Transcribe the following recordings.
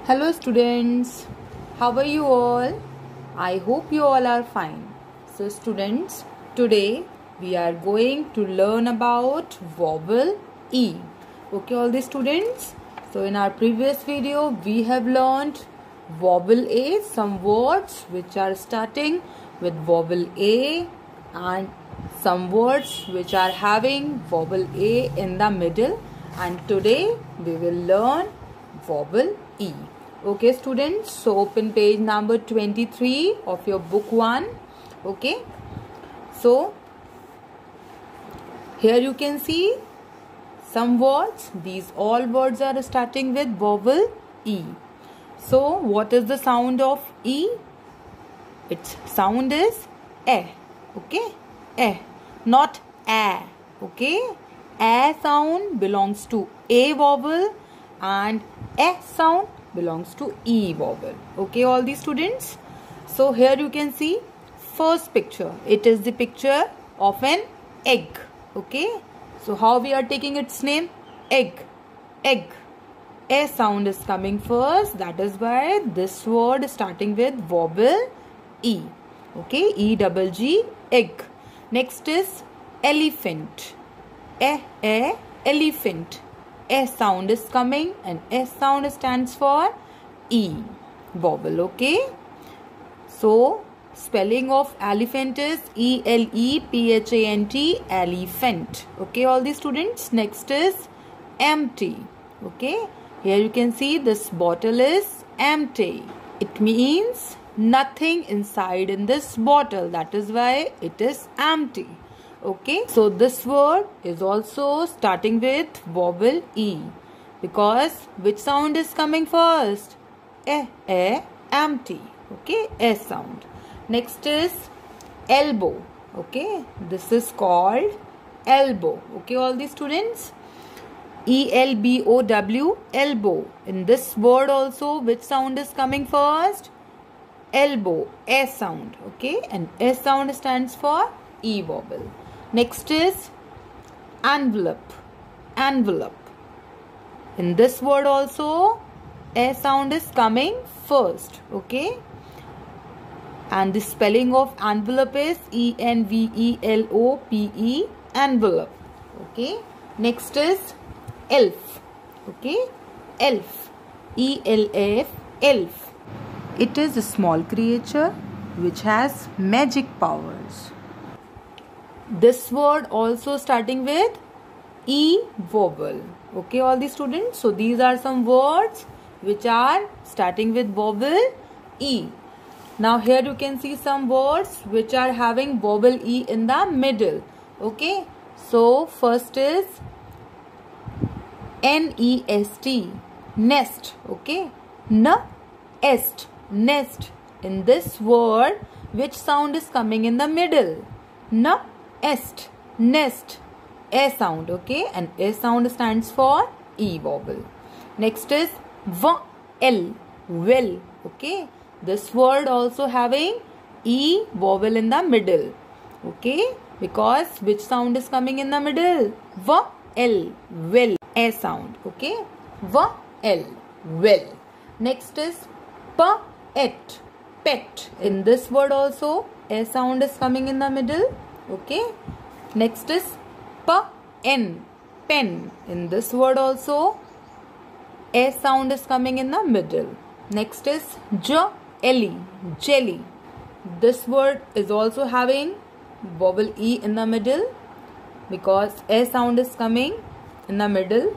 Hello students, how are you all? I hope you all are fine. So students, today we are going to learn about vowel E. Okay all the students? So in our previous video we have learned vowel A, some words which are starting with vowel A and some words which are having vowel A in the middle, and today we will learn vowel E. Okay students, so open page number 23 of your book 1. Okay, so here you can see some words. These all words are starting with vowel E. So what is the sound of E? Its sound is E. Okay, E, not A. Okay, A sound belongs to A vowel and E sound belongs to E vowel. Okay all the students, so here you can see first picture. It is the picture of an egg. Okay, so how we are taking its name? Egg. Egg. A sound is coming first, that is why this word is starting with vowel E. Okay, E double G, egg. Next is elephant. Elephant. A sound is coming and A sound stands for E vowel. Okay, so spelling of elephant is ELEPHANT, elephant. Okay all the students. Next is empty. Okay, here you can see this bottle is empty. It means nothing inside in this bottle, that is why it is empty. Okay, so this word is also starting with vowel E, because which sound is coming first? Empty. Okay, A sound. Next is elbow. Okay, this is called elbow. Okay all the students, ELBOW, elbow. In this word also which sound is coming first? Elbow, A sound. Okay, and A sound stands for E vowel. Next is envelope. Envelope. In this word also A sound is coming first. Okay, and the spelling of envelope is ENVELOPE, envelope. Okay, next is elf. Okay, elf, ELF, elf. It is a small creature which has magic powers. This word also starting with E vowel. Okay all the students, so these are some words which are starting with vowel E. Now here you can see some words which are having vowel E in the middle. Okay, so first is NEST, nest. Okay, N-est, nest. In this word which sound is coming in the middle? Est, nest. A sound. Okay, and A sound stands for E vowel. Next is well, well. Okay, this word also having E vowel in the middle. Okay, because which sound is coming in the middle? Well, well. A sound. Okay, well, well. Next is pet, pet. In this word also A sound is coming in the middle. Okay, next is pen, pen. In this word also A sound is coming in the middle. Next is jelly, jelly. This word is also having vowel E in the middle, because A sound is coming in the middle.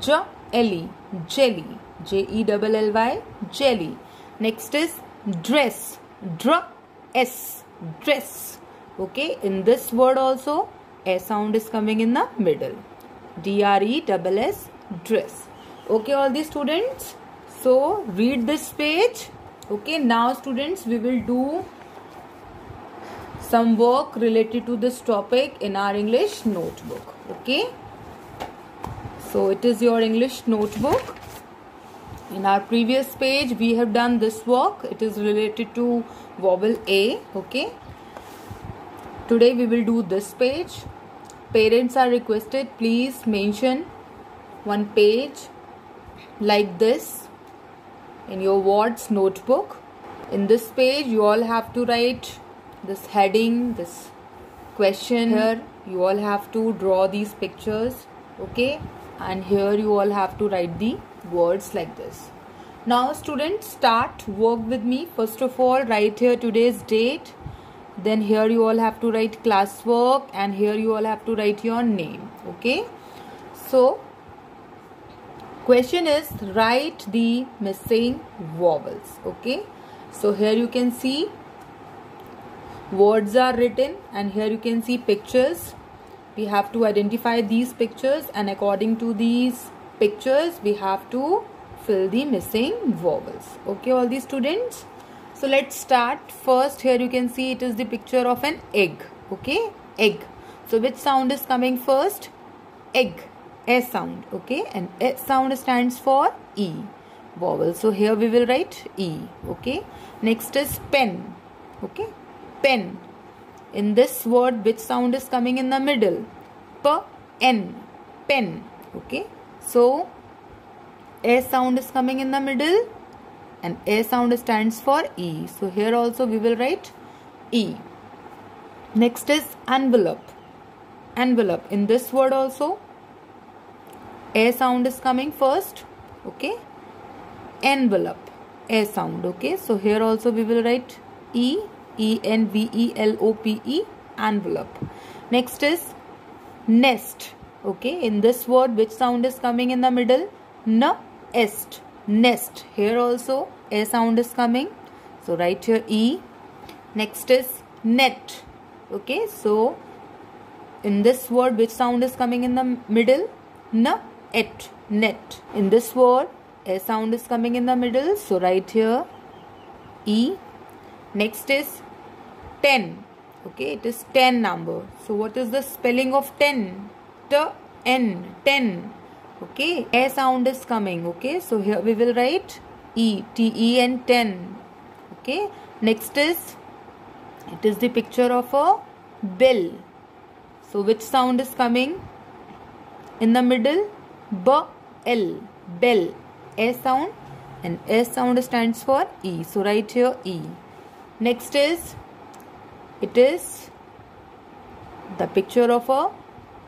Jelly, jelly, JELLY, jelly. Next is dress, dress, dress. Okay, in this word also A sound is coming in the middle. DRESS, dress. Okay all the students, so read this page. Okay, now students we will do some work related to this topic in our English notebook. Okay, so it is your English notebook. In our previous page we have done this work. It is related to vowel A. Okay, today we will do this page. Parents are requested, please mention one page like this. in your words notebook. In this page you all have to write this heading, this question. Here you all have to draw these pictures, okay, and here you all have to write the words like this. Now students, start work with me. First of all, write here today's date, then here you all have to write classwork, and here you all have to write your name, okay. So question is, write the missing vowels, okay. So here you can see words are written, and here you can see pictures. We have to identify these pictures, and according to these pictures we have to fill the missing vowels, okay, all these students. So let's start. First, here you can see it is the picture of an egg, okay, egg. So which sound is coming first? Egg, a sound, okay, and a sound stands for E vowel. So here we will write E, okay. Next is pen, okay, pen. In this word, which sound is coming in the middle? P, N, pen, okay. So a sound is coming in the middle, and a sound stands for E. So here also we will write E. Next is envelope, envelope. In this word also a sound is coming first, okay, envelope, a sound, okay. So here also we will write E, E-N-V-E-L-O-P-E, envelope. Next is nest, okay. In this word, which sound is coming in the middle? N-est, nest. Here also a sound is coming, so write here E. Next is net, okay. So in this word, which sound is coming in the middle? N-et, net. In this word, a sound is coming in the middle, so write here E. Next is 10, okay, it is 10 number. So what is the spelling of 10? T-N, 10, okay. A sound is coming, okay. So here we will write E, T-E-N, 10, okay. Next is, it is the picture of a bell. So which sound is coming in the middle? B-L, bell, a sound, and a sound stands for E. So write here E. Next is, it is the picture of a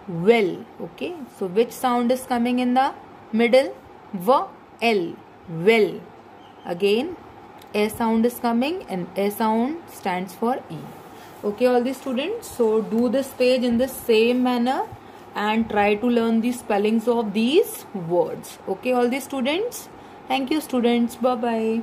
well, okay. So which sound is coming in the middle? V-L, well. Again a sound is coming, and a sound stands for E, okay, all the students. So do this page in the same manner and try to learn the spellings of these words, okay, all the students. Thank you students, bye bye.